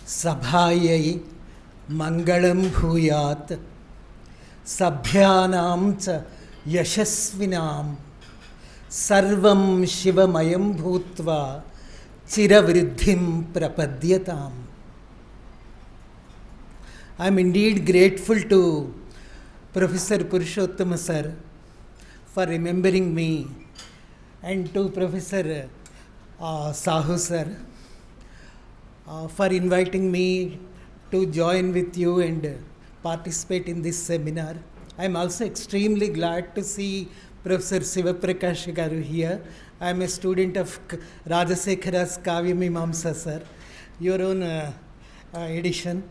सभायै मंगलं भूयात् सभ्यानां च यशस्विनां सर्वं शिवमयं भूत्वा चिरवृद्धिं प्रपद्यताम्. I am indeed grateful to Professor Purushottama sir for remembering me, and to Professor Sahu sir for inviting me to join with you and participate in this seminar. I am also extremely glad to see Professor Sivaprakash garu here. I am a student of Rajasekhara's Kavya Mimamsa sir, your own edition.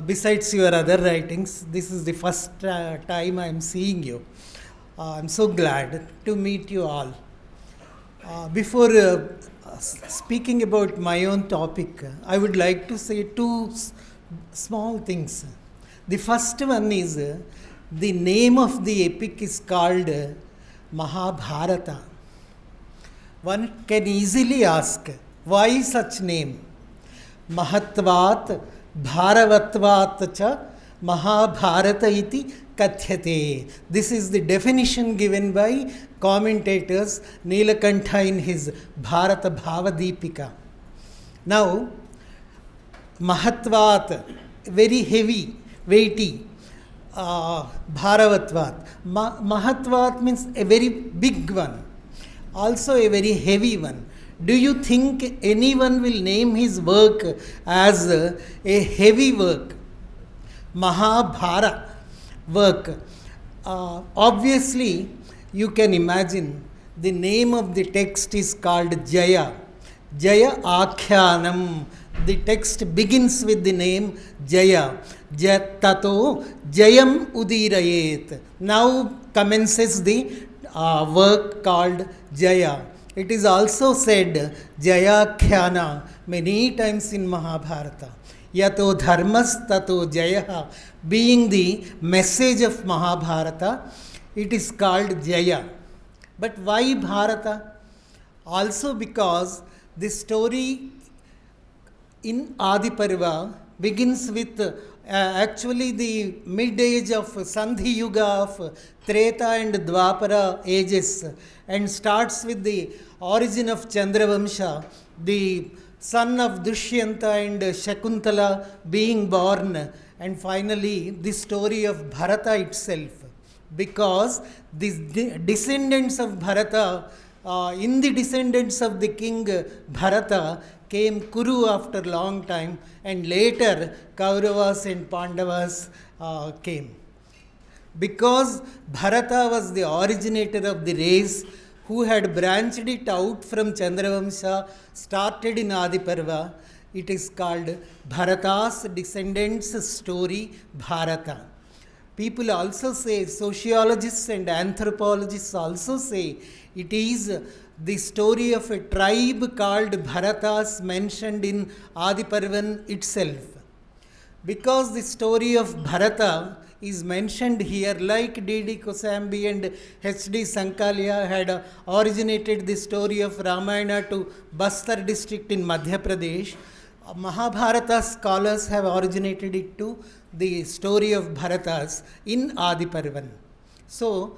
Besides your other writings, this is the first time I am seeing you. I am so glad to meet you all. Before speaking about my own topic, I would like to say two small things. The first one is the name of the epic is called Mahabharata. One can easily ask, why such name? Mahatvat Bharavatvat cha Mahabharata iti kathyate. This is the definition given by commentators Nilakantha in his Bharata Bhavadipika. Now, Mahatvat, very heavy, weighty. Bharavatvat. Mahatvat means a very big one, also a very heavy one. Do you think anyone will name his work as a heavy work? Mahabharata work. Obviously, you can imagine the name of the text is called Jaya. Jaya Akhyanam. The text begins with the name Jaya. Tato Jayam Udirayet. Now commences the work called Jaya. It is also said Jayakhyana many times in Mahabharata. Yato dharmas tato Jayaha, being the message of Mahabharata, it is called Jaya. But why Bharata? Also because the story in Adi Parva begins with actually the mid-age of Sandhi Yuga of Treta and Dwapara ages, and starts with the origin of Chandravamsha, the son of Dushyanta and Shakuntala being born, and finally the story of Bharata itself. Because the descendants of Bharata, in the descendants of the king Bharata, came Kuru after a long time, and later Kauravas and Pandavas came. Because Bharata was the originator of the race who had branched it out from Chandravamsha, started in Adi Parva, it is called Bharata's descendants story, Bharata. People also say, sociologists and anthropologists also say, it is the story of a tribe called Bharatas mentioned in Adi Parvan itself. Because the story of Bharata is mentioned here, like D.D. Kosambi and H.D. Sankalia had originated the story of Ramayana to Bastar district in Madhya Pradesh, Mahabharata scholars have originated it to the story of Bharatas in Adi Parvan. So,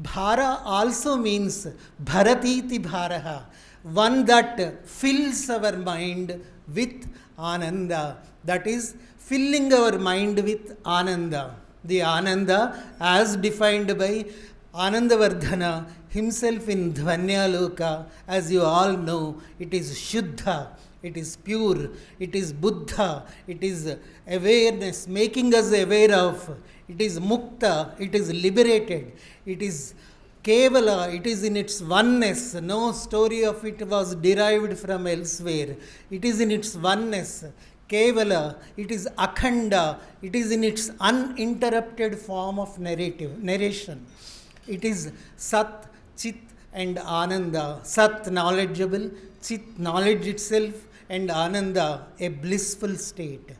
Bhara also means Bharatiti Bharaha, one that fills our mind with Ananda, that is, filling our mind with Ananda. The Ananda, as defined by Anandavardhana himself in Dhvanyaloka, as you all know, it is Shuddha, it is pure, it is Buddha, it is awareness, making us aware of, it is Mukta, it is liberated, it is Kevala, it is in its oneness. No story of it was derived from elsewhere. It is in its oneness. Kevala, it is Akhanda, it is in its uninterrupted form of narration. It is Sat, Chit and Ananda. Sat, knowledgeable, Chit, knowledge itself, and Ananda, a blissful state.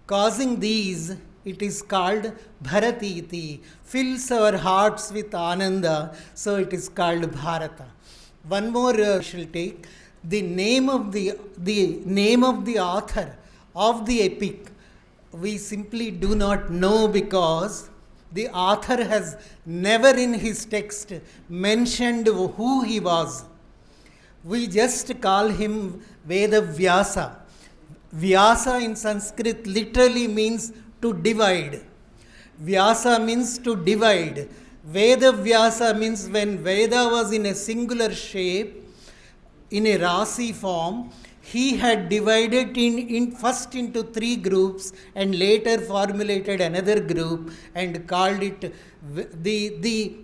Causing these, it is called Bharatiti, fills our hearts with Ananda, so it is called Bharata. One more I shall take. The name of the author of the epic, we simply do not know because the author has never in his text mentioned who he was. We just call him Veda Vyasa. Vyasa in Sanskrit literally means to divide. Vyasa means to divide. Veda Vyasa means when Veda was in a singular shape, in a Rasi form, he had divided in first into 3 groups and later formulated another group and called it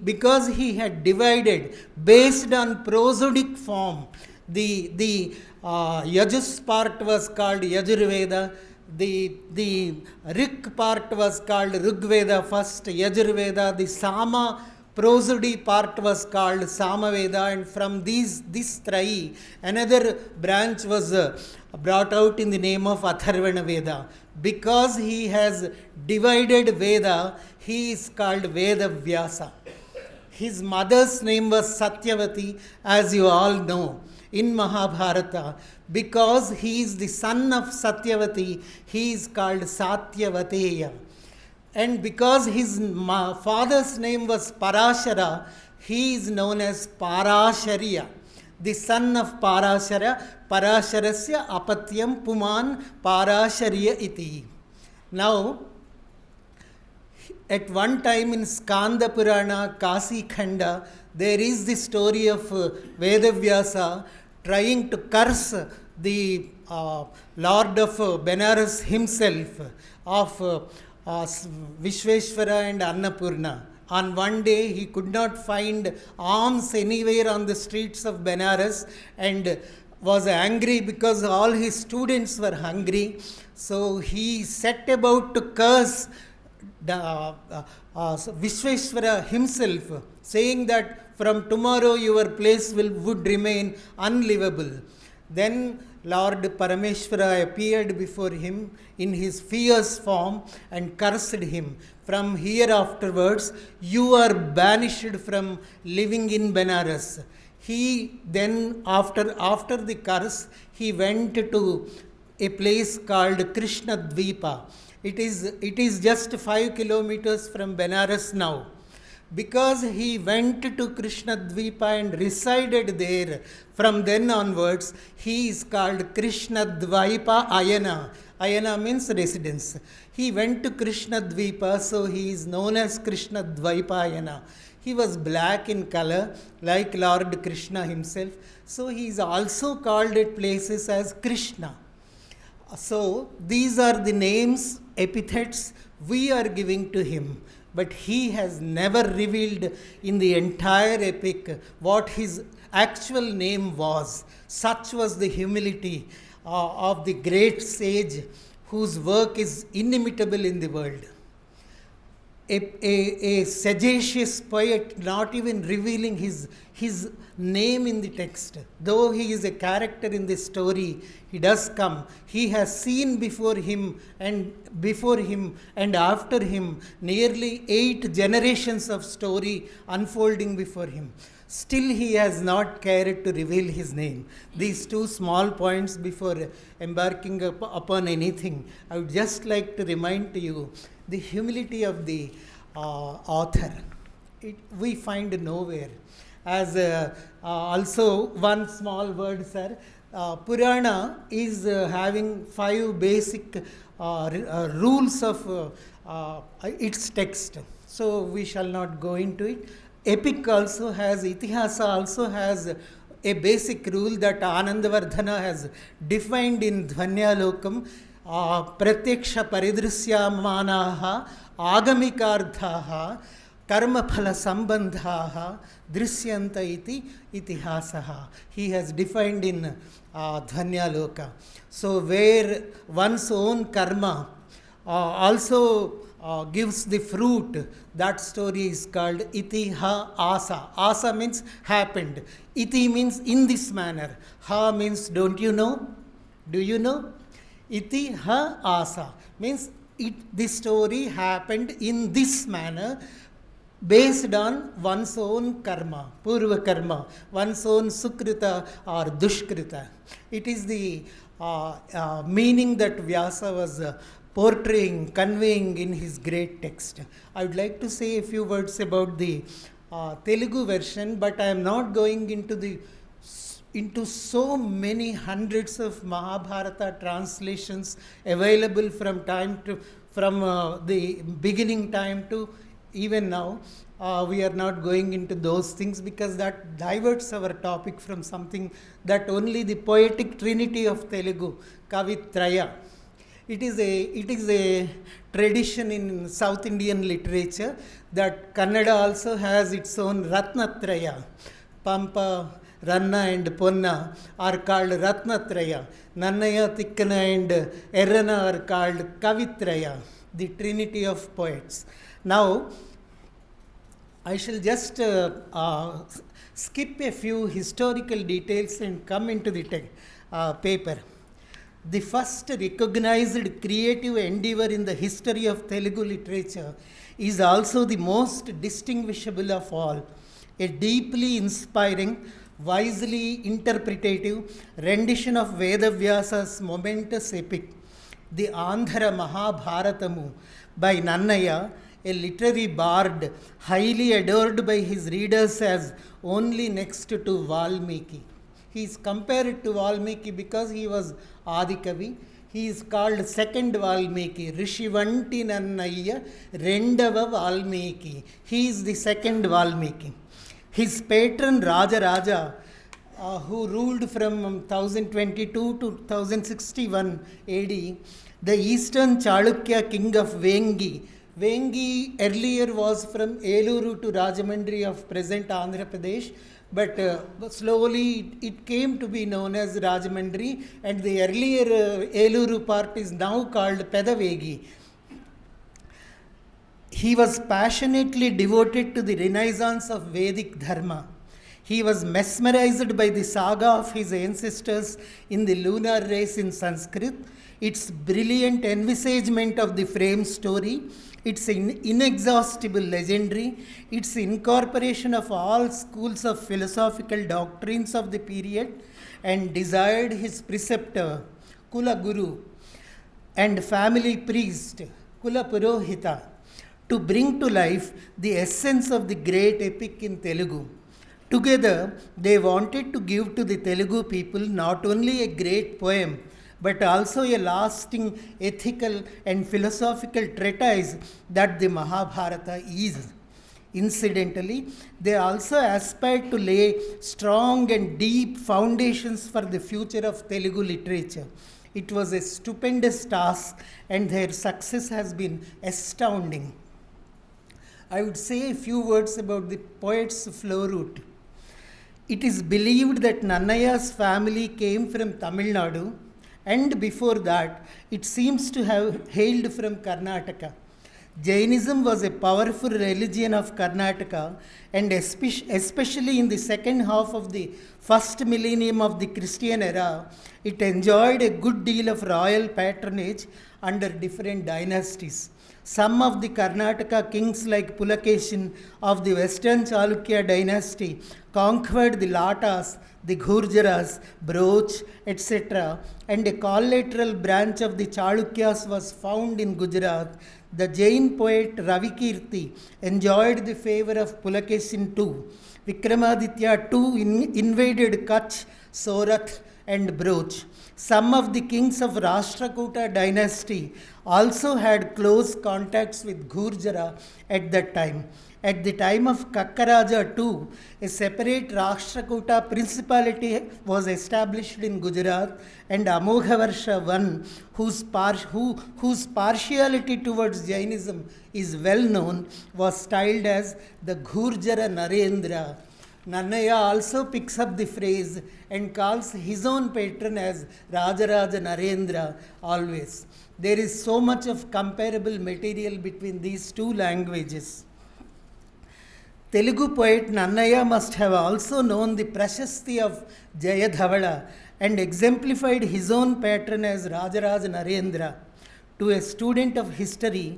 because he had divided based on prosodic form. The Yajus part was called Yajurveda. The Rik part was called Rigveda first, Yajurveda. The Sama prosody part was called Samaveda, and from this Trayi, another branch was brought out in the name of Atharvana Veda. Because he has divided Veda, he is called Veda Vyasa. His mother's name was Satyavati, as you all know, in Mahabharata. Because he is the son of Satyavati, he is called Satyavateya. And because his father's name was Parashara, he is known as Parashariya, the son of Parashara. Parasharasya apatyam puman Parashariya iti. Now, at one time in Skanda Purana, Kasi Khanda, there is the story of Vedavyasa trying to curse the Lord of Benares himself, of Vishveshwara and Annapurna. On one day, he could not find alms anywhere on the streets of Benares and was angry because all his students were hungry. So he set about to curse Vishveshwara himself, saying that from tomorrow your place would remain unlivable. Then Lord Parameshwara appeared before him in his fierce form and cursed him. From here afterwards, you are banished from living in Benares. He then, after the curse, he went to a place called Krishna Dvipa. It is just 5 kilometers from Benares now. Because he went to Krishna Dvipa and resided there, from then onwards, he is called Krishna Dvipa Ayana. Ayana means residence. He went to Krishna Dvipa, so he is known as Krishna Dvipa Ayana. He was black in color, like Lord Krishna himself. So he is also called at places as Krishna. So these are the names, epithets we are giving to him. But he has never revealed in the entire epic what his actual name was. Such was the humility of the great sage whose work is inimitable in the world. A sagacious poet not even revealing his name in the text. Though he is a character in the story, he does come. He has seen before him and after him nearly 8 generations of story unfolding before him. Still he has not cared to reveal his name. These 2 small points before embarking upon anything, I would just like to remind to you the humility of the author. We find nowhere. As also one small word, sir. Purana is having 5 basic rules of its text. So we shall not go into it. Epic also has, Itihasa also has a basic rule that Anandavardhana has defined in Dhvanyalokam. Pratyaksha paridrishyamanaha agamikarthaha karmaphala sambandhaha drishyanta iti itihasaha. He has defined in Dhvanyaloka. So where one's own karma also gives the fruit, that story is called itiha asa. Asa means happened. Iti means in this manner. Ha means don't you know? Do you know? Iti ha asa means this story happened in this manner. based on one's own karma, purva karma, one's own sukrita or dushkrita. It is the meaning that Vyasa was portraying, conveying in his great text. I would like to say a few words about the Telugu version, but I am not going into so many hundreds of Mahabharata translations available from the beginning time to even now. We are not going into those things because that diverts our topic from something that only the poetic trinity of Telugu, Kavitraya. It is a tradition in South Indian literature that Kannada also has its own Ratnatraya. Pampa, Ranna and Ponna are called Ratnatraya. Nannaya, Tikkana and Errana are called Kavitraya, the trinity of poets. Now, I shall just skip a few historical details and come into the paper. The first recognized creative endeavor in the history of Telugu literature is also the most distinguishable of all. A deeply inspiring, wisely interpretative rendition of Vedavyasa's momentous epic, the Andhra Mahabharatamu by Nannaya, a literary bard highly adored by his readers as only next to Valmiki. He is compared to Valmiki because he was Adikavi. He is called second Valmiki, Rishivanti Nannaya, Rendava Valmiki. He is the second Valmiki. His patron Raja, who ruled from 1022 to 1061 AD, the eastern Chalukya king of Vengi. Vengi earlier was from Eluru to Rajamandri of present Andhra Pradesh, but slowly it came to be known as Rajamandri, and the earlier Eluru part is now called Pedavegi. He was passionately devoted to the renaissance of Vedic Dharma. He was mesmerized by the saga of his ancestors in the lunar race in Sanskrit, its brilliant envisagement of the frame story, its inexhaustible legendary, its incorporation of all schools of philosophical doctrines of the period, and desired his preceptor, Kula Guru, and family priest, Kula Purohita, to bring to life the essence of the great epic in Telugu. Together, they wanted to give to the Telugu people not only a great poem, but also a lasting ethical and philosophical treatise that the Mahabharata is. Incidentally, they also aspired to lay strong and deep foundations for the future of Telugu literature. It was a stupendous task, and their success has been astounding. I would say a few words about the poet's flow route. It is believed that Nannaya's family came from Tamil Nadu, and before that, it seems to have hailed from Karnataka. Jainism was a powerful religion of Karnataka, and especially in the second half of the first millennium of the Christian era, it enjoyed a good deal of royal patronage under different dynasties. Some of the Karnataka kings like Pulakeshin of the Western Chalukya dynasty conquered the Latas, the Gurjaras, Broch, etc. and a collateral branch of the Chalukyas was found in Gujarat. The Jain poet Ravikirti enjoyed the favor of Pulakeshin too. Vikramaditya too invaded Kutch, Sorath and Broch. Some of the kings of Rashtrakuta dynasty also had close contacts with Gurjara at that time. At the time of Kakkaraja too, a separate Rashtrakuta principality was established in Gujarat, and Amoghavarsa I, whose partiality towards Jainism is well known, was styled as the Gurjara Narendra. Nannaya also picks up the phrase and calls his own patron as Rajaraja Narendra always. There is so much of comparable material between these two languages. Telugu poet Nannaya must have also known the prashasti of Jayadhavada and exemplified his own patron as Rajaraja Narendra. to a student of history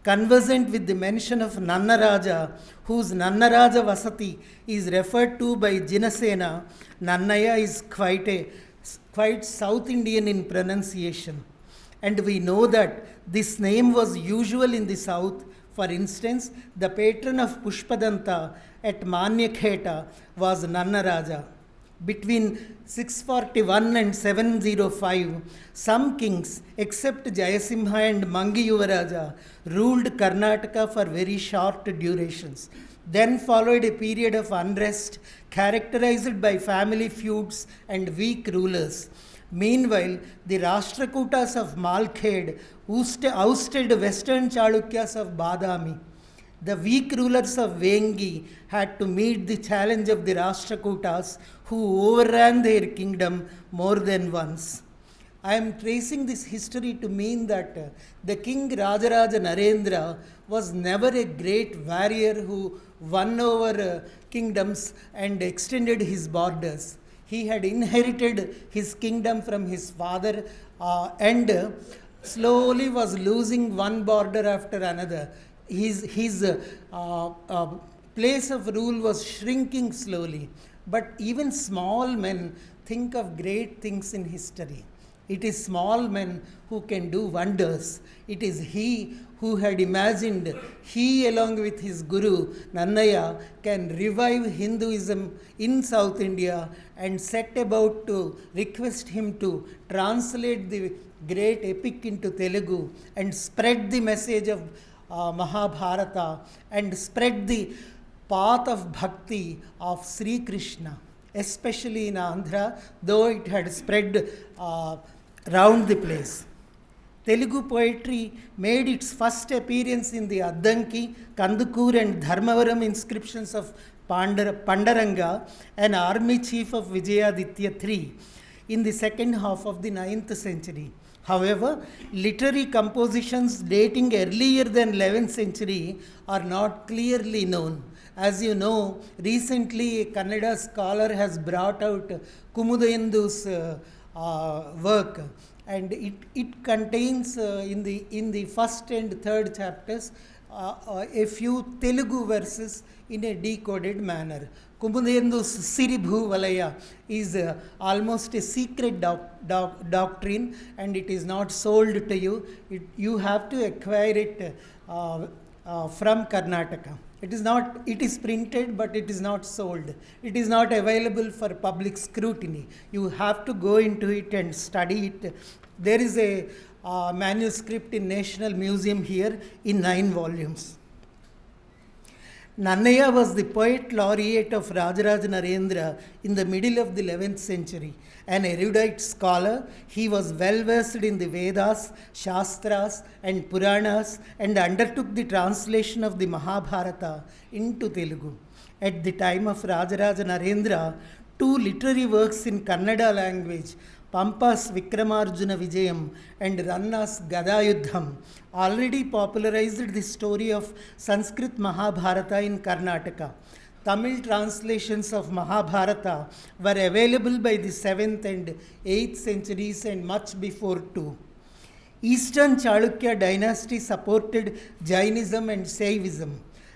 conversant with the mention of Nannaraja, whose Nannaraja Vasati is referred to by Jinasena, Nannaya is quite South Indian in pronunciation. And we know that this name was usual in the south. For instance, the patron of Pushpadanta at Manyakheta was Nannaraja. Between 641 and 705, some kings, except Jayasimha and Mangi Yuvaraja, ruled Karnataka for very short durations. Then followed a period of unrest characterized by family feuds and weak rulers. Meanwhile, the Rashtrakutas of Malkhed ousted western Chalukyas of Badami. The weak rulers of Vengi had to meet the challenge of the Rashtrakutas, who overran their kingdom more than once. I am tracing this history to mean that the king Rajaraja Narendra was never a great warrior who won over kingdoms and extended his borders. He had inherited his kingdom from his father and slowly was losing one border after another. His place of rule was shrinking slowly. But even small men think of great things in history. It is small men who can do wonders. It is he who had imagined, he along with his guru Nannaya can revive Hinduism in South India and set about to request him to translate the great epic into Telugu and spread the message of Mahabharata and spread the path of bhakti of Sri Krishna, especially in Andhra, though it had spread round the place. Telugu poetry made its first appearance in the Addanki, Kandukur and Dharmavaram inscriptions of Pandaranga, an army chief of Vijayaditya III, in the second half of the 9th century. However, literary compositions dating earlier than 11th century are not clearly known. As you know, recently a Kannada scholar has brought out Kumudayendu's work, and it contains in the first and third chapters a few Telugu verses in a decoded manner. Kumudayendu's Siribhu Valaya is almost a secret doctrine, and it is not sold to you. You have to acquire it from Karnataka. It is printed, but it is not sold. It is not available for public scrutiny. You have to go into it and study it. There is a manuscript in National Museum here in 9 volumes. Nannaya was the poet laureate of Rajaraja Narendra in the middle of the 11th century. An erudite scholar, he was well versed in the Vedas, Shastras, and Puranas and undertook the translation of the Mahabharata into Telugu. At the time of Rajaraja Narendra, 2 literary works in Kannada language, Pampa's Vikramarjuna Vijayam and Ranna's Gadayuddham, already popularized the story of Sanskrit Mahabharata in Karnataka. Tamil translations of Mahabharata were available by the 7th and 8th centuries and much before too. Eastern Chalukya dynasty supported Jainism and Saivism.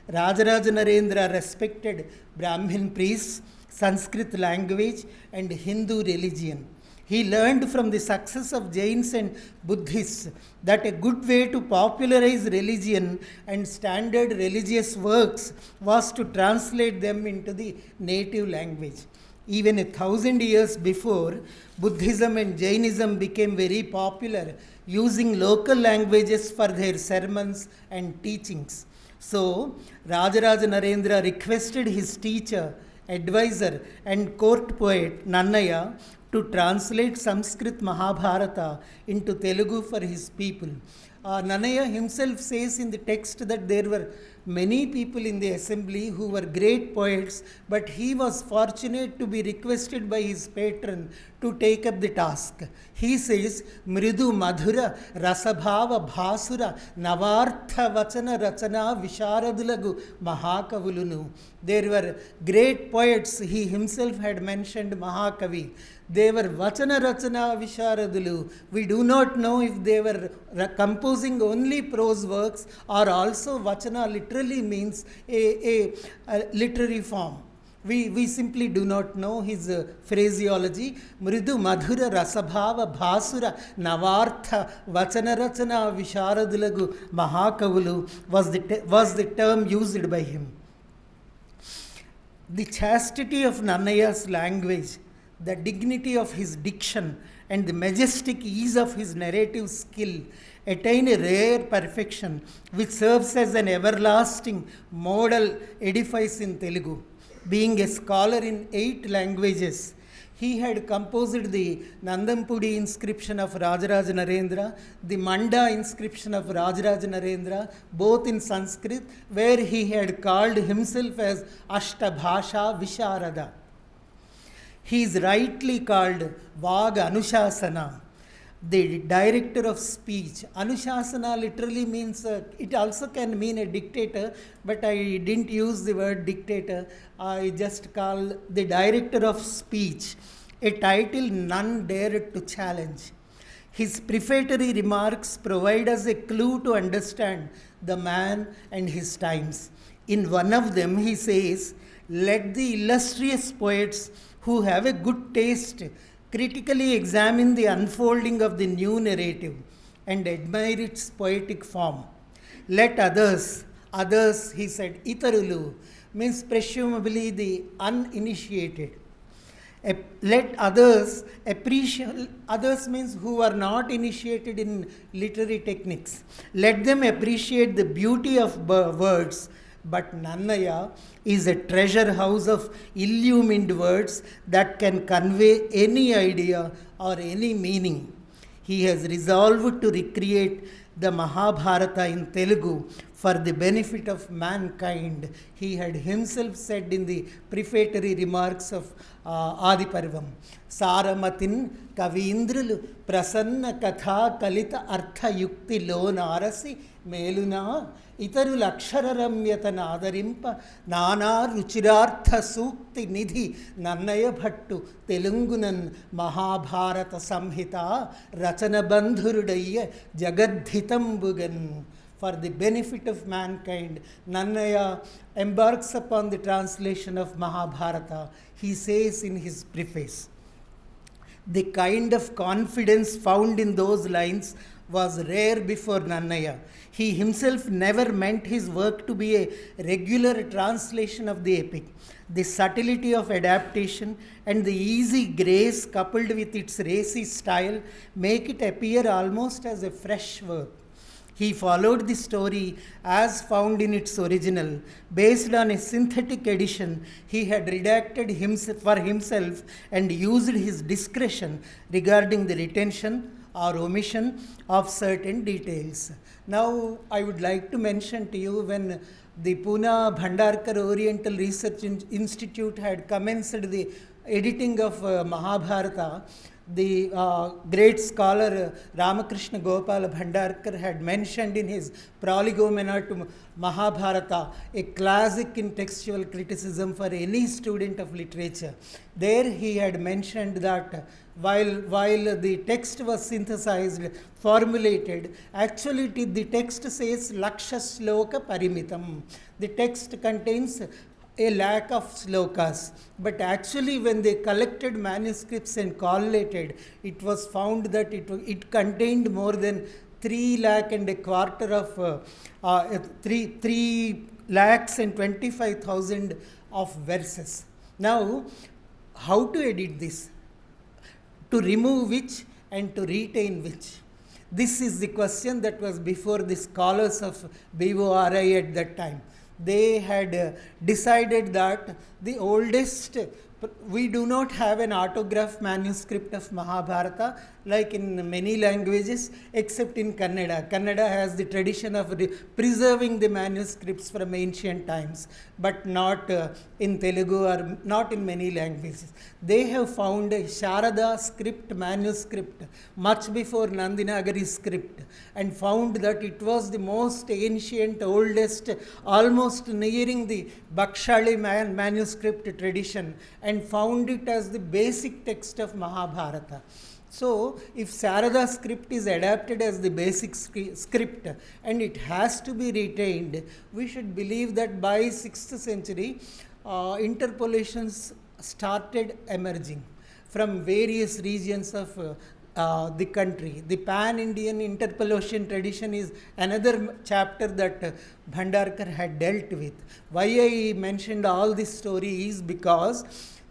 Rajaraja Narendra respected Brahmin priests, Sanskrit language, and Hindu religion. He learned from the success of Jains and Buddhists that a good way to popularize religion and standard religious works was to translate them into the native language. Even 1,000 years before, Buddhism and Jainism became very popular, using local languages for their sermons and teachings. So, Rajaraja Narendra requested his teacher, advisor, and court poet Nannaya to translate Sanskrit Mahabharata into Telugu for his people. Nannaya himself says in the text that there were many people in the assembly who were great poets, but he was fortunate to be requested by his patron to take up the task. He says, Mridu Madhura Rasabhava Bhasura Navartha Vachana Rachana Visharadulagu Mahakavulunu. There were great poets. He himself had mentioned Mahakavi. They were Vachana Rachana Visharadulu. We do not know if they were composing only prose works or also Vachana literally means a literary form. We simply do not know his phraseology. Mridu Madhura Rasabhava Bhasura Navartha Vachana Rachana Visharadulagu Mahakavulu was the term used by him. The chastity of Nannaya's language, the dignity of his diction, and the majestic ease of his narrative skill attain a rare perfection which serves as an everlasting model edifice in Telugu. Being a scholar in 8 languages, he had composed the Nandampudi inscription of Rajaraja Narendra, the Manda inscription of Rajaraja Narendra, both in Sanskrit, where he had called himself as Ashtabhasha Visharada. He is rightly called Vag Anushasana, the director of speech. Anushasana literally means, it also can mean a dictator, but I didn't use the word dictator. I just call the director of speech, a title none dared to challenge. His prefatory remarks provide us a clue to understand the man and his times. In one of them, he says, "Let the illustrious poets who have a good taste critically examine the unfolding of the new narrative and admire its poetic form. Let others, he said, Itarulu, means presumably the uninitiated. Let others appreciate, others means who are not initiated in literary techniques. Let them appreciate the beauty of words. But Nannaya is a treasure house of illumined words that can convey any idea or any meaning. He has resolved to recreate the Mahabharata in Telugu for the benefit of mankind. He had himself said in the prefatory remarks of Adiparvam, Saramatin Kavindrulu Prasanna Katha Kalita Artha Yukti Lonarasi Meluna Itarul Akshararamyatana Adarimpa Nana Ruchirartha Sukti Nidhi Nannaya Bhattu Telungunan Mahabharata Samhita Rachana Bandhurudaya Jagadhitambugan. For the benefit of mankind, Nannaya embarks upon the translation of Mahabharata. He says in his preface, the kind of confidence found in those lines was rare before Nannaya. He himself never meant his work to be a regular translation of the epic. The subtlety of adaptation and the easy grace coupled with its racy style make it appear almost as a fresh work. He followed the story as found in its original, based on a synthetic edition he had redacted for himself and used his discretion regarding the retention or omission of certain details. Now, I would like to mention to you, when the Pune Bhandarkar Oriental Research Institute had commenced the editing of Mahabharata, the great scholar Ramakrishna Gopala Bhandarkar had mentioned in his Prolegomena to Mahabharata, a classic in textual criticism for any student of literature. There he had mentioned that while the text was synthesized, formulated, actually the text says Laksha Sloka Parimitam. The text contains a lack of slokas, but actually when they collected manuscripts and collated, it was found that it contained more than 3 lakh and a quarter of 3 lakhs and 25,000 of verses. Now, how to edit this? To remove which and to retain which? This is the question that was before the scholars of BORI at that time. They had decided that the oldest We do not have an autograph manuscript of Mahabharata like in many languages except in Kannada. Kannada has the tradition of preserving the manuscripts from ancient times, but not in Telugu or not in many languages. They have found a Sharada script manuscript much before Nandinagari script and found that it was the most ancient, oldest, almost nearing the Bakshali manuscript tradition, and found it as the basic text of Mahabharata. So, if Sarada script is adapted as the basic script and it has to be retained, we should believe that by 6th century, interpolations started emerging from various regions of the country. The pan-Indian interpolation tradition is another chapter that Bhandarkar had dealt with. Why I mentioned all this story is because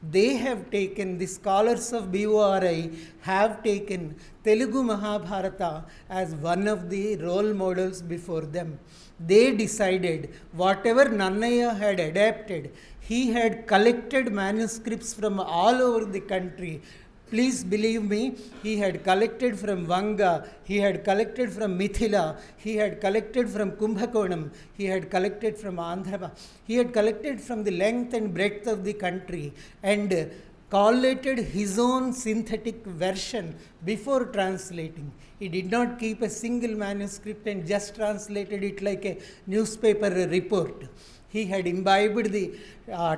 they have taken, the scholars of BORI have taken Telugu Mahabharata as one of the role models before them. They decided whatever Nannaya had adapted, he had collected manuscripts from all over the country. Please believe me, he had collected from Vanga, he had collected from Mithila, he had collected from Kumbhakonam, he had collected from Andhra, he had collected from the length and breadth of the country and collated his own synthetic version before translating. He did not keep a single manuscript and just translated it like a newspaper report. He had imbibed the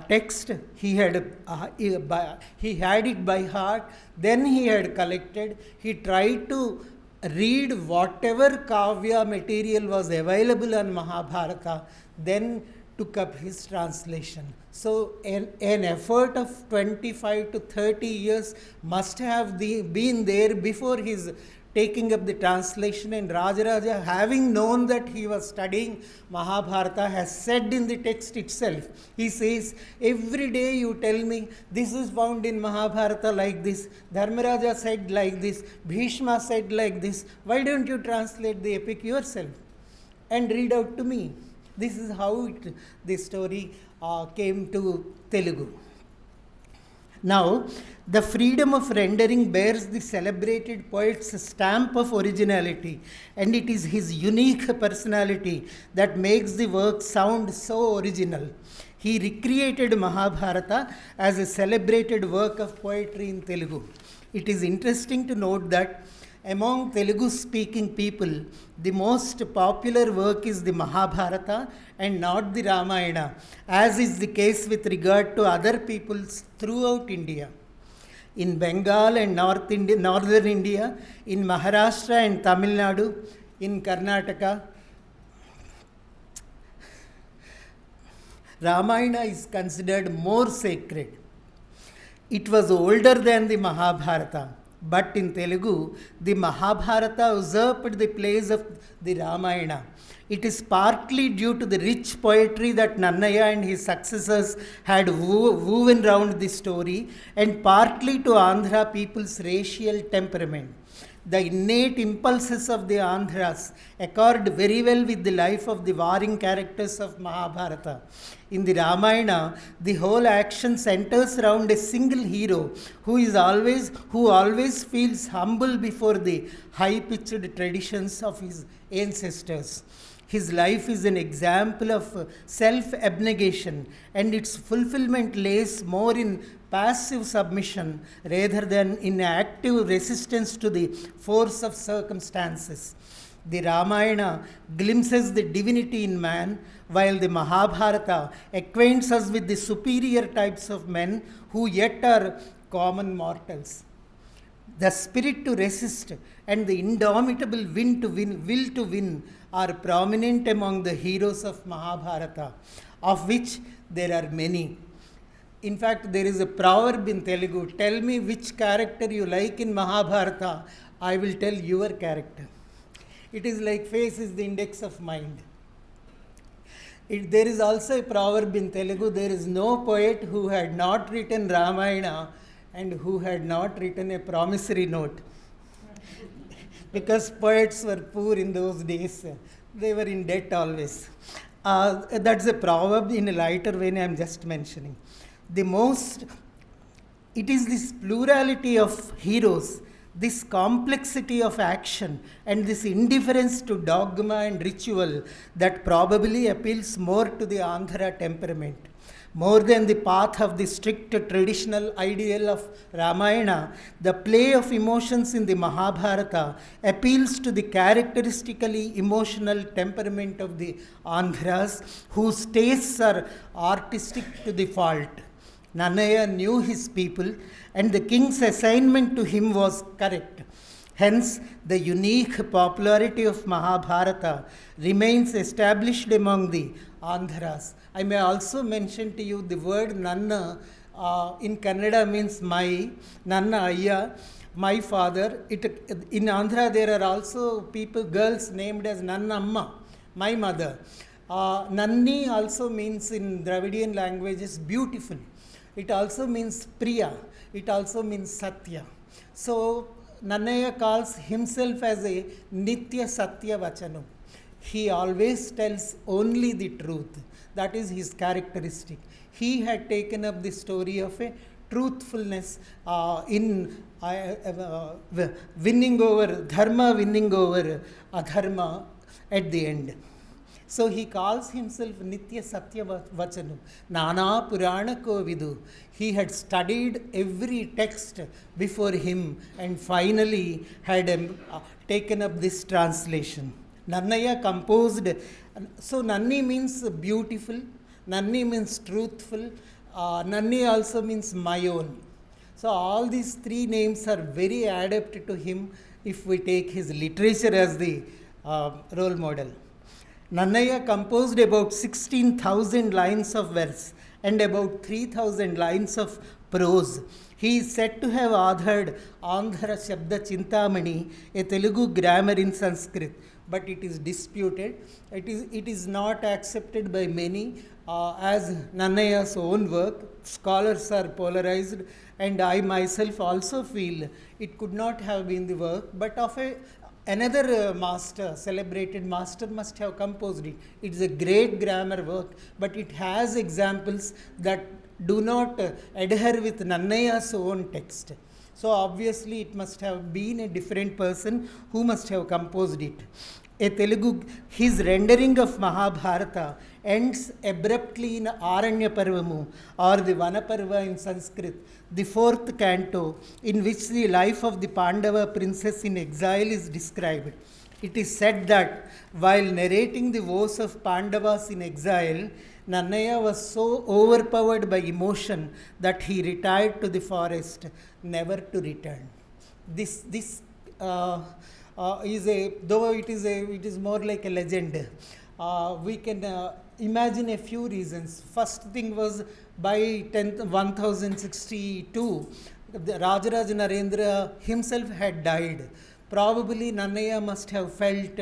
text, he had it by heart, then he had collected, he tried to read whatever Kavya material was available on Mahabharata, then took up his translation. So an effort of 25 to 30 years must have been there before his taking up the translation, and Rajaraja, having known that he was studying Mahabharata, has said in the text itself, he says, every day you tell me this is found in Mahabharata like this, Dharmaraja said like this, Bhishma said like this, why don't you translate the epic yourself and read out to me? This is how the story came to Telugu. Now, the freedom of rendering bears the celebrated poet's stamp of originality, and it is his unique personality that makes the work sound so original. He recreated Mahabharata as a celebrated work of poetry in Telugu. It is interesting to note that among Telugu-speaking people, the most popular work is the Mahabharata and not the Ramayana, as is the case with regard to other peoples throughout India. In Bengal and northern India, in Maharashtra and Tamil Nadu, in Karnataka, Ramayana is considered more sacred. It was older than the Mahabharata. But in Telugu, the Mahabharata usurped the place of the Ramayana. It is partly due to the rich poetry that Nannaya and his successors had woven round the story, and partly to Andhra people's racial temperament. The innate impulses of the Andhras accord very well with the life of the warring characters of Mahabharata. In the Ramayana, the whole action centers around a single hero who always feels humble before the high-pitched traditions of his ancestors. His life is an example of self-abnegation, and its fulfillment lays more in passive submission rather than in active resistance to the force of circumstances. The Ramayana glimpses the divinity in man, while the Mahabharata acquaints us with the superior types of men who yet are common mortals. The spirit to resist and the indomitable will to win are prominent among the heroes of Mahabharata, of which there are many. In fact, there is a proverb in Telugu, tell me which character you like in Mahabharata, I will tell your character. It is like face is the index of mind. There is also a proverb in Telugu, there is no poet who had not written Ramayana and who had not written a promissory note. Because poets were poor in those days, they were in debt always. That's a proverb in a lighter vein I am just mentioning. The most It is this plurality of heroes, this complexity of action, and this indifference to dogma and ritual that probably appeals more to the Andhra temperament. More than the path of the strict traditional ideal of Ramayana, the play of emotions in the Mahabharata appeals to the characteristically emotional temperament of the Andhras, whose tastes are artistic to the fault. Nannaya knew his people, and the king's assignment to him was correct. Hence, the unique popularity of Mahabharata remains established among the Andhras. I may also mention to you the word Nanna in Kannada means my, Nanna Ayya, my father. In Andhra there are also people, girls named as Nannamma, my mother. Nanni also means in Dravidian languages beautiful. It also means Priya. It also means Satya. So, Nannaya calls himself as a Nitya Satya Vachanam. He always tells only the truth. That is his characteristic. He had taken up the story of a truthfulness in winning over, dharma winning over adharma at the end. So he calls himself Nitya Satya Vachanam, Nana Purana Ko Vidu. He had studied every text before him and finally had taken up this translation. Nannaya composed, so Nanni means beautiful, Nanni means truthful, Nanni also means my own. So all these three names are very adept to him if we take his literature as the role model. Nannaya composed about 16,000 lines of verse and about 3,000 lines of prose. He is said to have authored Andhra Shabda Chintamani, a Telugu grammar in Sanskrit, but it is disputed. It is not accepted by many as Nannaya's own work. Scholars are polarized, and I myself also feel it could not have been the work, but of another master, celebrated master must have composed it. It is a great grammar work, but it has examples that do not adhere with Nannaya's own text. So obviously it must have been a different person who must have composed it. His rendering of Mahabharata ends abruptly in Aranya Parvamu or the Vanaparva in Sanskrit, the fourth canto, in which the life of the Pandava princess in exile is described. It is said that while narrating the woes of Pandavas in exile, Nannaya was so overpowered by emotion that he retired to the forest, never to return. This is a, though it is more like a legend. We can imagine a few reasons. First thing was by 1062, Rajaraja Narendra himself had died. Probably Nannaya must have felt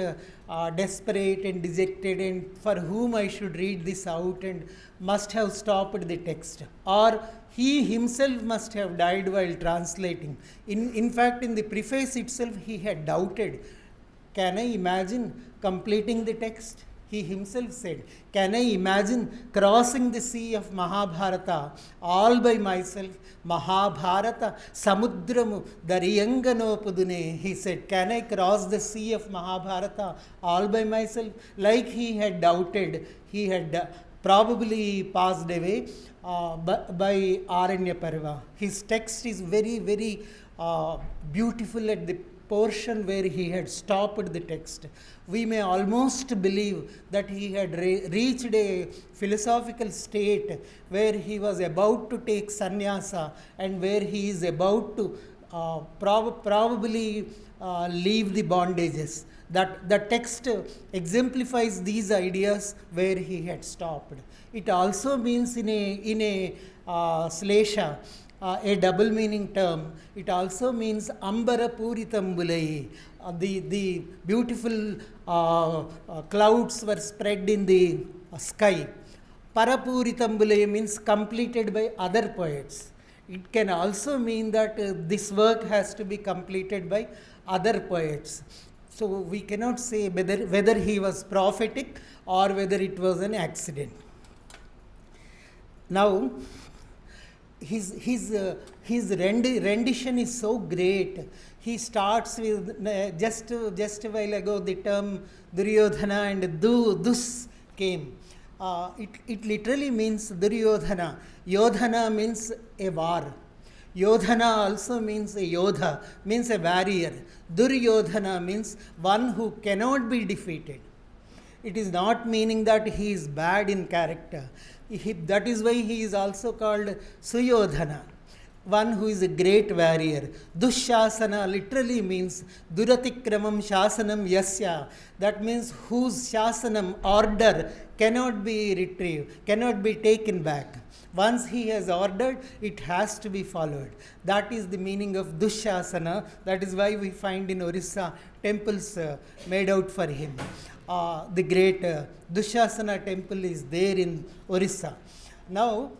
desperate and dejected, and for whom I should read this out, and must have stopped the text. Or he himself must have died while translating. In fact, in the preface itself, he had doubted. Can I imagine completing the text? He himself said, can I imagine crossing the sea of Mahabharata all by myself? Mahabharata Samudramu Daryanganopudune. He said, can I cross the sea of Mahabharata all by myself? Like he had doubted, he had probably passed away by Aranya Parva. His text is very, very beautiful at the portion where he had stopped the text. We may almost believe that he had reached a philosophical state where he was about to take sannyasa and where he is about to probably leave the bondages. That the text exemplifies these ideas where he had stopped. It also means in a slesha, a double meaning term. It also means Ambara Puritambulai. The beautiful clouds were spread in the sky. Parapuritambulai means completed by other poets. It can also mean that this work has to be completed by other poets. So we cannot say whether he was prophetic or whether it was an accident. Now, rendition is so great. He starts with just a while ago the term Duryodhana and Dus came. It literally means Duryodhana. Yodhana means a war. Yodhana also means a Yodha, means a warrior. Duryodhana means one who cannot be defeated. It is not meaning that he is bad in character. That is why he is also called Suyodhana, one who is a great warrior. Dushasana literally means Duratikramam Shasanam Yasya. That means whose Shasanam, order, cannot be retrieved, cannot be taken back. Once he has ordered, it has to be followed. That is the meaning of Dushasana. That is why we find in Orissa temples made out for him. The great Dushasana temple is there in Orissa. Now,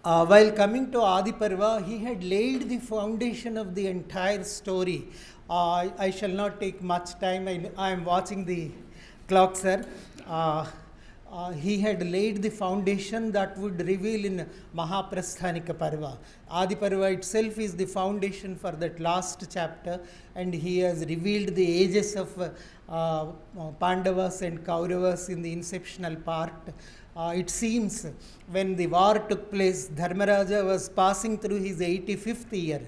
while coming to Adi Parva, he had laid the foundation of the entire story. I shall not take much time. I am watching the clock, sir. He had laid the foundation that would reveal in Mahaprasthanika Parva. Adi Parva itself is the foundation for that last chapter, and he has revealed the ages of Pandavas and Kauravas in the inceptional part. It seems when the war took place, Dharmaraja was passing through his 85th year,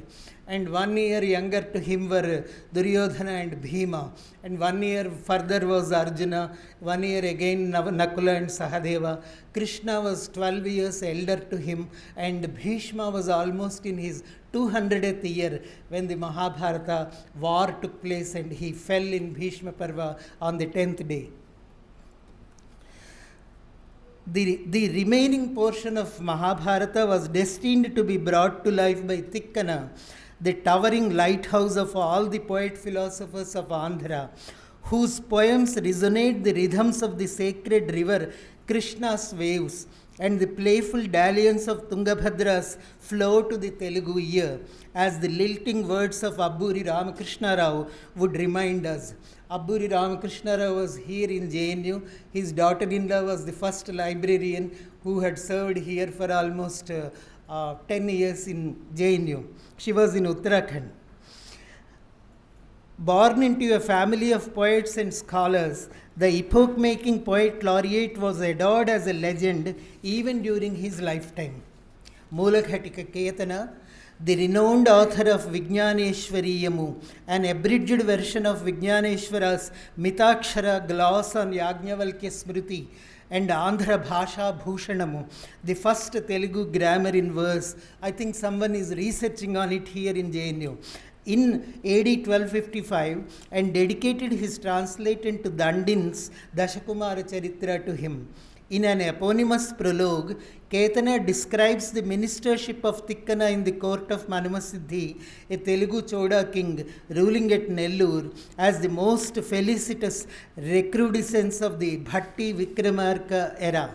and 1 year younger to him were Duryodhana and Bhima, and 1 year further was Arjuna, 1 year again Nakula and Sahadeva. Krishna was 12 years elder to him, and Bhishma was almost in his 200th year when the Mahabharata war took place, and he fell in Bhishma Parva on the 10th day. The remaining portion of Mahabharata was destined to be brought to life by Tikkana, the towering lighthouse of all the poet philosophers of Andhra, whose poems resonate the rhythms of the sacred river Krishna's waves, and the playful dalliance of Tungabhadra's flow to the Telugu ear, as the lilting words of Abburi Ramakrishna Rao would remind us. Abburi Ramakrishna Rao was here in JNU. His daughter-in-law was the first librarian who had served here for almost 10 years in JNU. She was in Uttarakhand. Born into a family of poets and scholars, the epoch-making poet laureate was adored as a legend even during his lifetime. Mulaghatika Ketana, the renowned author of Vijnaneshwariyamu, an abridged version of Vijnaneshwara's Mitakshara gloss on Yajnavalkya Smriti, and Andhra Bhasha Bhushanamu, the first Telugu grammar in verse. I think someone is researching on it here in JNU. In AD 1255, and dedicated his translation to Dandin's Dashakumara Charitra to him. In an eponymous prologue, Ketana describes the ministership of Tikkana in the court of Manumasiddhi, a Telugu Choda king ruling at Nellore, as the most felicitous recrudescence of the Bhatti Vikramarka era.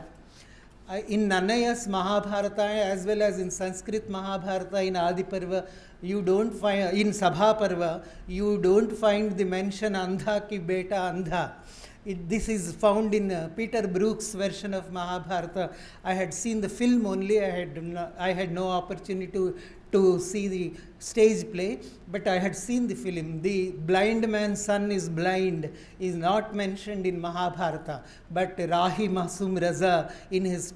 In Nannaya's Mahabharata as well as in Sanskrit Mahabharata in Adi Parva, you don't find, in Sabha Parva, you don't find the mention Andha ki beta Andha. This is found in Peter Brook's version of Mahabharata. I had seen the film only. I had no opportunity to see the stage play, but I had seen the film. The blind man's son is blind is not mentioned in Mahabharata, but Rahi Masum Raza in his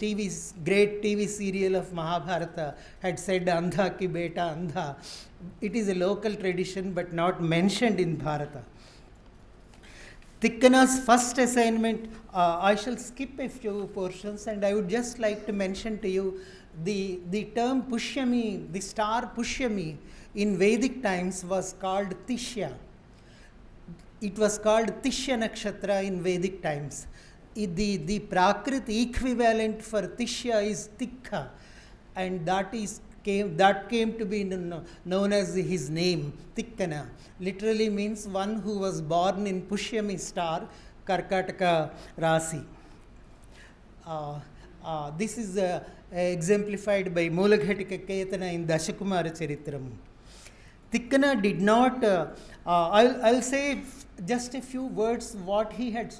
great TV serial of Mahabharata had said Andha ki beta Andha. It is a local tradition but not mentioned in Bharata. Tikkana's first assignment, I shall skip a few portions, and I would just like to mention to you the term Pushyami, the star Pushyami in Vedic times was called Tishya. It was called Tishya Nakshatra in Vedic times. The Prakrit equivalent for Tishya is Tikka, and that came to be known as his name, Tikkana. Literally means one who was born in Pushyami star, Karkataka Rasi. This is exemplified by Mulaghatika Ketana in Dashakumara Charitram. Tikkana did not, I'll say just a few words what he had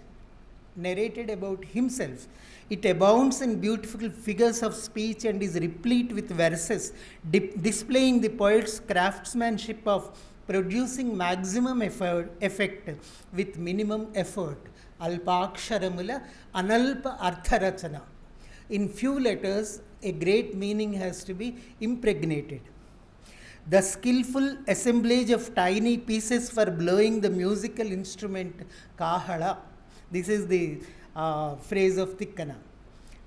narrated about himself. It abounds in beautiful figures of speech and is replete with verses displaying the poet's craftsmanship of producing maximum effect with minimum effort. Alpaksharamula Analpa Artharachana. In few letters, a great meaning has to be impregnated. The skillful assemblage of tiny pieces for blowing the musical instrument kahala. This is the phrase of Tikkana.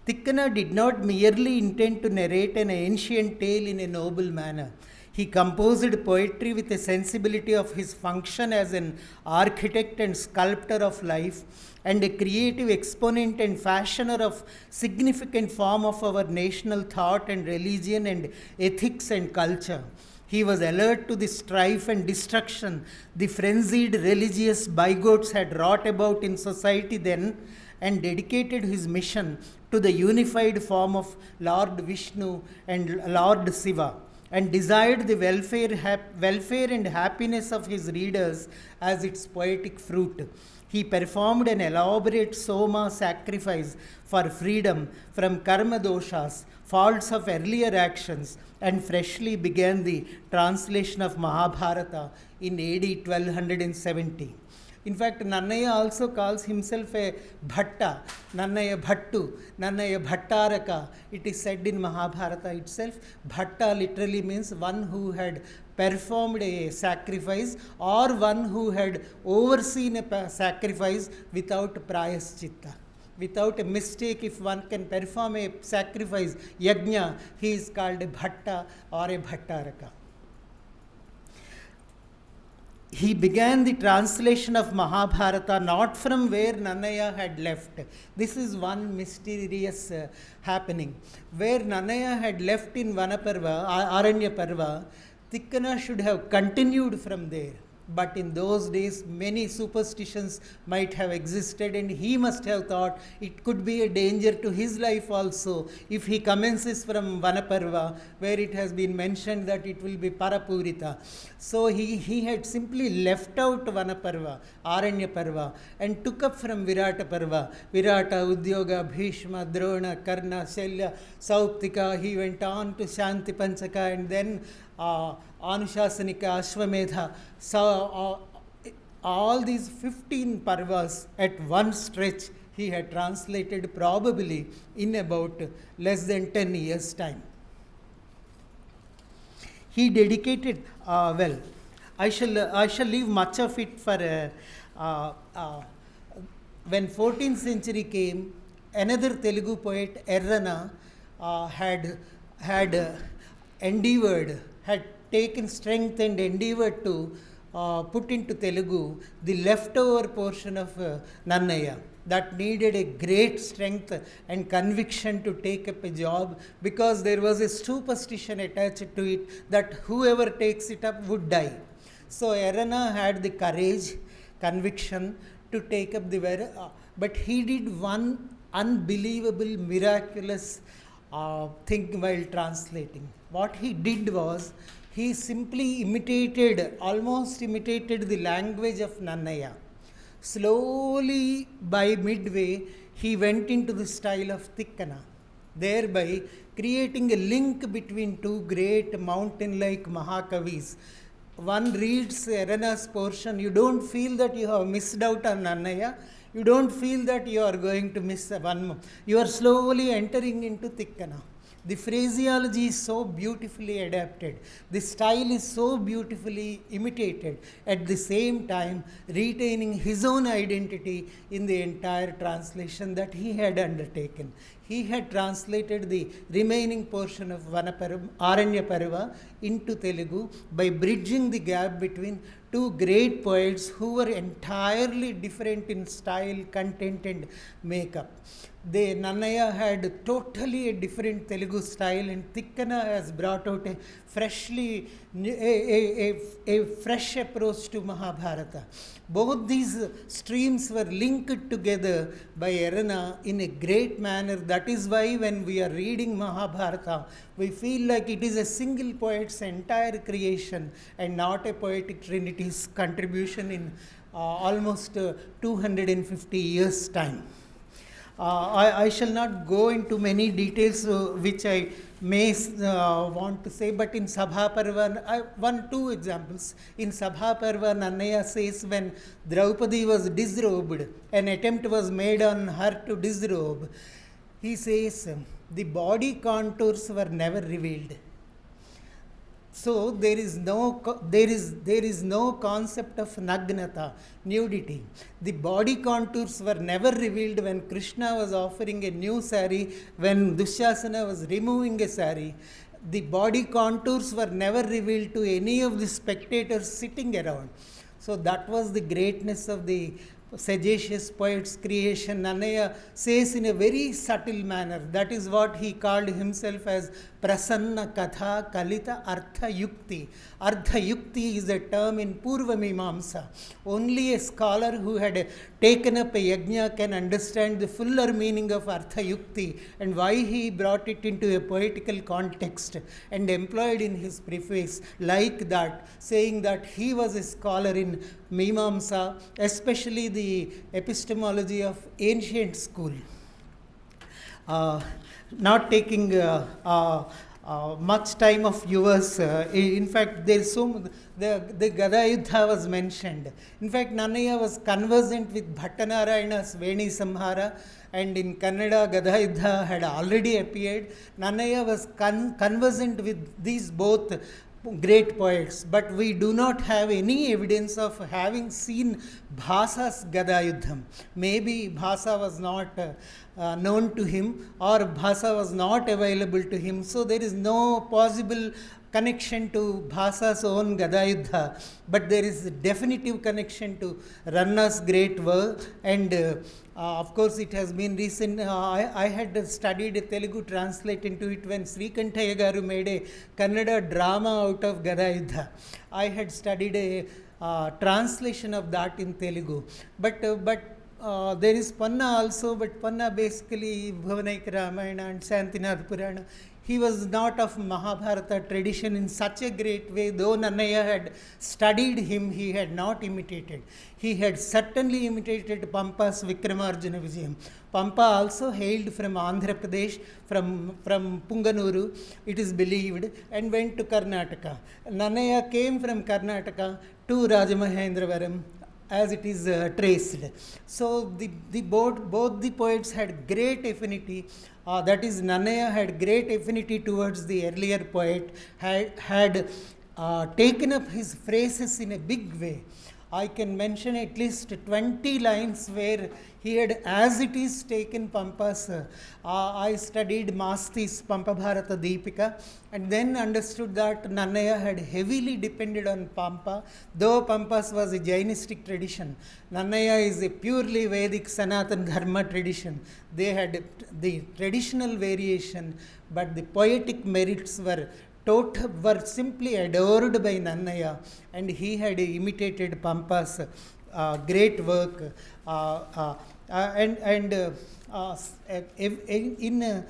Tikkana did not merely intend to narrate an ancient tale in a noble manner. He composed poetry with a sensibility of his function as an architect and sculptor of life and a creative exponent and fashioner of significant form of our national thought and religion and ethics and culture. He was alert to the strife and destruction the frenzied religious bigots had wrought about in society then, and dedicated his mission to the unified form of Lord Vishnu and Lord Shiva, and desired the welfare and happiness of his readers as its poetic fruit. He performed an elaborate Soma sacrifice for freedom from karma doshas, faults of earlier actions, and freshly began the translation of Mahabharata in AD 1270. In fact, Nannaya also calls himself a Bhatta, Nannaya Bhattu, Nannaya Bhattaraka. It is said in Mahabharata itself. Bhatta literally means one who had performed a sacrifice or one who had overseen a sacrifice without prayaschitta. Without a mistake, if one can perform a sacrifice, yajna, he is called a Bhatta or a Bhattaraka. He began the translation of Mahabharata not from where Nannaya had left. This is one mysterious happening. Where Nannaya had left in Vanaparva, Aranya Parva, Tikkana should have continued from there. But in those days, many superstitions might have existed, and he must have thought it could be a danger to his life also if he commences from Vanaparva, where it has been mentioned that it will be Parapurita. So he had simply left out Vanaparva, Aranya Parva, and took up from Virata Parva. Virata, Udyoga, Bhishma, Drona, Karna, Shalya, Sauptika. He went on to Shanti Panchaka, and then Anushasanika, Ashwamedha. So all these 15 parvas at one stretch he had translated probably in about less than 10 years' time. He dedicated, I shall leave much of it for when 14th century came, another Telugu poet, Errana, had taken strength and endeavored to put into Telugu the leftover portion of Nannaya that needed a great strength and conviction to take up a job, because there was a superstition attached to it that whoever takes it up would die. So Errana had the courage, conviction to take up the but he did one unbelievable, miraculous thing while translating. What he did was, he simply almost imitated the language of Nannaya. Slowly, by midway, he went into the style of Tikkana, thereby creating a link between two great mountain-like Mahakavis. One reads Errana's portion, you don't feel that you have missed out on Nannaya, you don't feel that you are going to miss one more. You are slowly entering into Tikkana. The phraseology is so beautifully adapted. The style is so beautifully imitated, at the same time retaining his own identity in the entire translation that he had undertaken. He had translated the remaining portion of Aranya Parva into Telugu by bridging the gap between two great poets who were entirely different in style, content and makeup. Nannaya had totally a different Telugu style, and Tikkana has brought out a fresh approach to Mahabharata. Both these streams were linked together by Errana in a great manner. That is why when we are reading Mahabharata, we feel like it is a single poet's entire creation and not a poetic trinity's contribution in almost 250 years' time. I shall not go into many details which I may want to say, but in Sabha Parva, two examples. In Sabha Parva, Nannaya says when Draupadi was disrobed, an attempt was made on her to disrobe. He says the body contours were never revealed. So there is no concept of nagnata, nudity. The body contours were never revealed when Krishna was offering a new sari, when Dushasana was removing a sari. The body contours were never revealed to any of the spectators sitting around. So that was the greatness of the sagacious poet's creation. Nannaya says in a very subtle manner. That is what he called himself as Prasanna Katha Kalita Artha Yukti. Artha Yukti is a term in Purva Mimamsa. Only a scholar who had taken up a yajna can understand the fuller meaning of Artha Yukti and why he brought it into a poetical context and employed in his preface like that, saying that he was a scholar in Mimamsa, especially the epistemology of ancient school. Not taking much time of yours. In fact, there is the Gada Yuddha was mentioned. In fact, Nannaya was conversant with Bhattanarayana's Veni Samhara, and in Kannada, Gada Yuddha had already appeared. Nannaya was conversant with these both great poets, but we do not have any evidence of having seen Bhasa's Gada Yuddham. Maybe Bhasa was not known to him, or Bhasa was not available to him, so there is no possible connection to Bhasa's own Gada Yuddha, but there is a definitive connection to Ranna's great work. And of course, it has been recent. I had studied a Telugu translate into it when Srikantaya Garu made a Kannada drama out of Gada Yuddha. I had studied a translation of that in Telugu. But there is Panna also, but Panna basically Bhavanaika Ramayana and Shantinath Purana. He was not of Mahabharata tradition in such a great way. Though Nannaya had studied him, he had not imitated. He had certainly imitated Pampa's Vikramarjuna Vijayam. Pampa also hailed from Andhra Pradesh, from Punganuru, it is believed, and went to Karnataka. Nannaya came from Karnataka to Rajamahendravaram, as it is traced. So both the poets had great affinity. That is, Nannaya had great affinity towards the earlier poet, had taken up his phrases in a big way. I can mention at least 20 lines where he had, as it is, taken Pampa's. I studied Masti's Mahabharata Deepika and then understood that Nannaya had heavily depended on Pampa, though Pampa's was a Jainistic tradition. Nannaya is a purely Vedic Sanatana Dharma tradition. They had the traditional variation, but the poetic merits were simply adored by Nannaya, and he had imitated Pampa's great work. In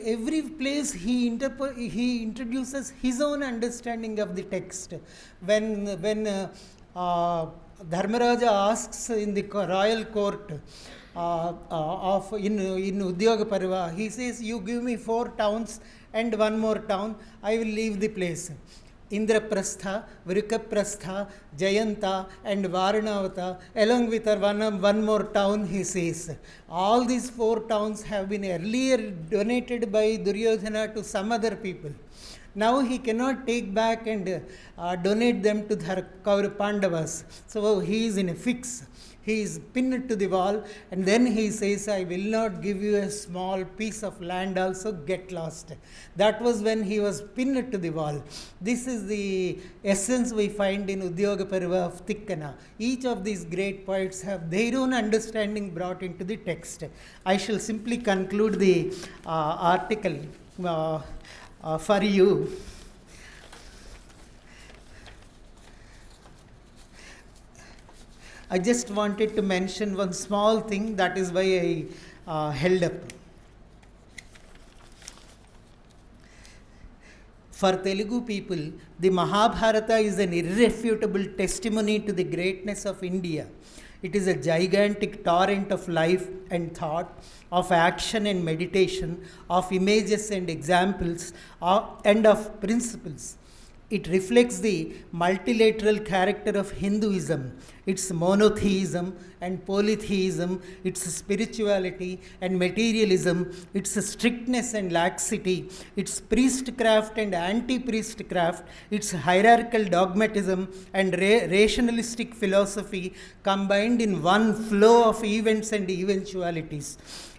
every place he introduces his own understanding of the text. When Dharmaraja asks in the royal court in Udyoga Parva, he says, "You give me 4 towns and 1 more town, I will leave the place." Indraprastha, Vrikaprastha, Jayanta, and Varanavata, along with one more town, he says. All these 4 towns have been earlier donated by Duryodhana to some other people. Now he cannot take back and donate them to the Kaura Pandavas. So he is in a fix. He is pinned to the wall, and then he says, "I will not give you a small piece of land also, get lost." That was when he was pinned to the wall. This is the essence we find in Udyoga Parva of Tikkana. Each of these great poets have their own understanding brought into the text. I shall simply conclude the article for you. I just wanted to mention one small thing, that is why I held up. For Telugu people, the Mahabharata is an irrefutable testimony to the greatness of India. It is a gigantic torrent of life and thought, of action and meditation, of images and examples, and of principles. It reflects the multilateral character of Hinduism, its monotheism and polytheism, its spirituality and materialism, its strictness and laxity, its priestcraft and anti-priestcraft, its hierarchical dogmatism and rationalistic philosophy combined in one flow of events and eventualities.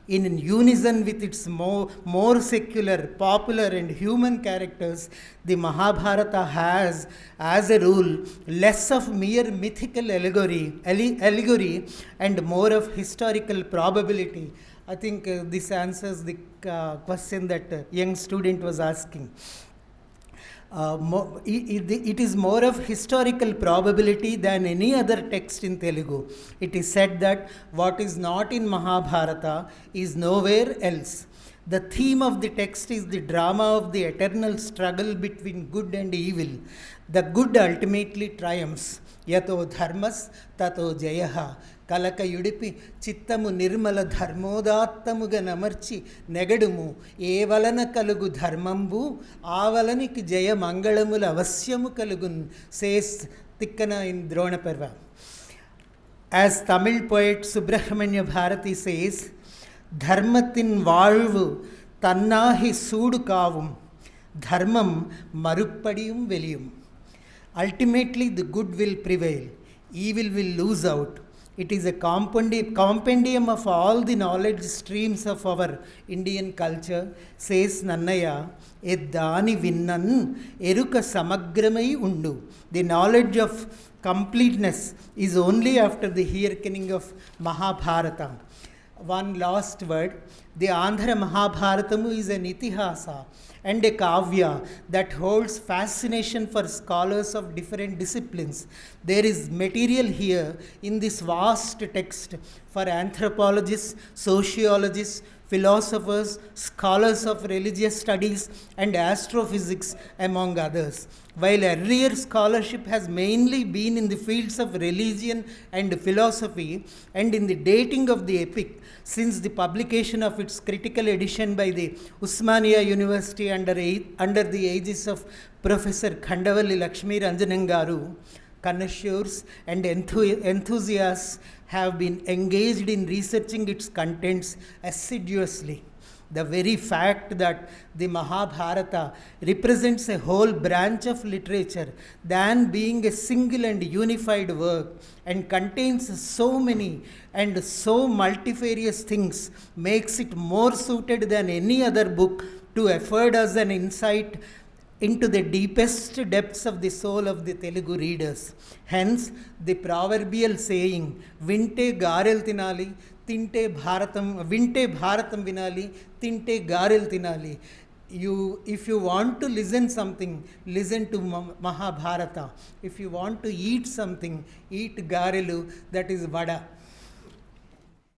In unison with its more secular, popular, and human characters, the Mahabharata has, as a rule, less of mere mythical allegory and more of historical probability. I think this answers the question that young student was asking. It is more of historical probability than any other text in Telugu. It is said that what is not in Mahabharata is nowhere else. The theme of the text is the drama of the eternal struggle between good and evil. The good ultimately triumphs. Yato dharmas tato jayaha. కలక యుడిపి చిత్తము నిర్మల ధర్మోదాత్తముగ నమర్చి నెగడుము ఏ వలన కలుగు ధర్మంబు ఆవలనికి జయ మంగళముల అవశ్యము కలుగున్ says Tikkana in Drona Parva. As Tamil poet Subramanya Bharati says, ధర్మத்தின் வாழ்வு தன்னாகி சூடு காவும் தர்மம் மறுப்படியும் வெளியும். Ultimately the good will prevail, evil will lose out. It is a compendium of all the knowledge streams of our Indian culture, says Nannaya, Eddani Vinnan Eruka Samagramai Undu. The knowledge of completeness is only after the hearkening of Mahabharata. One last word. The Andhra Mahabharatamu is an itihasa and a kavya that holds fascination for scholars of different disciplines. There is material here in this vast text for anthropologists, sociologists, philosophers, scholars of religious studies and astrophysics, among others. While earlier scholarship has mainly been in the fields of religion and philosophy and in the dating of the epic, since the publication of its critical edition by the Usmania University under the aegis of Professor Khandavalli Lakshmi Ranjanangaru, connoisseurs and enthusiasts have been engaged in researching its contents assiduously. The very fact that the Mahabharata represents a whole branch of literature than being a single and unified work and contains so many and so multifarious things makes it more suited than any other book to afford us an insight into the deepest depths of the soul of the Telugu readers. Hence, the proverbial saying, Vinte garel tinali, tinte bharatam, vinte bharatam vinali, tinte garel tinali. If you want to listen something, listen to Mahabharata. If you want to eat something, eat garelu, that is vada.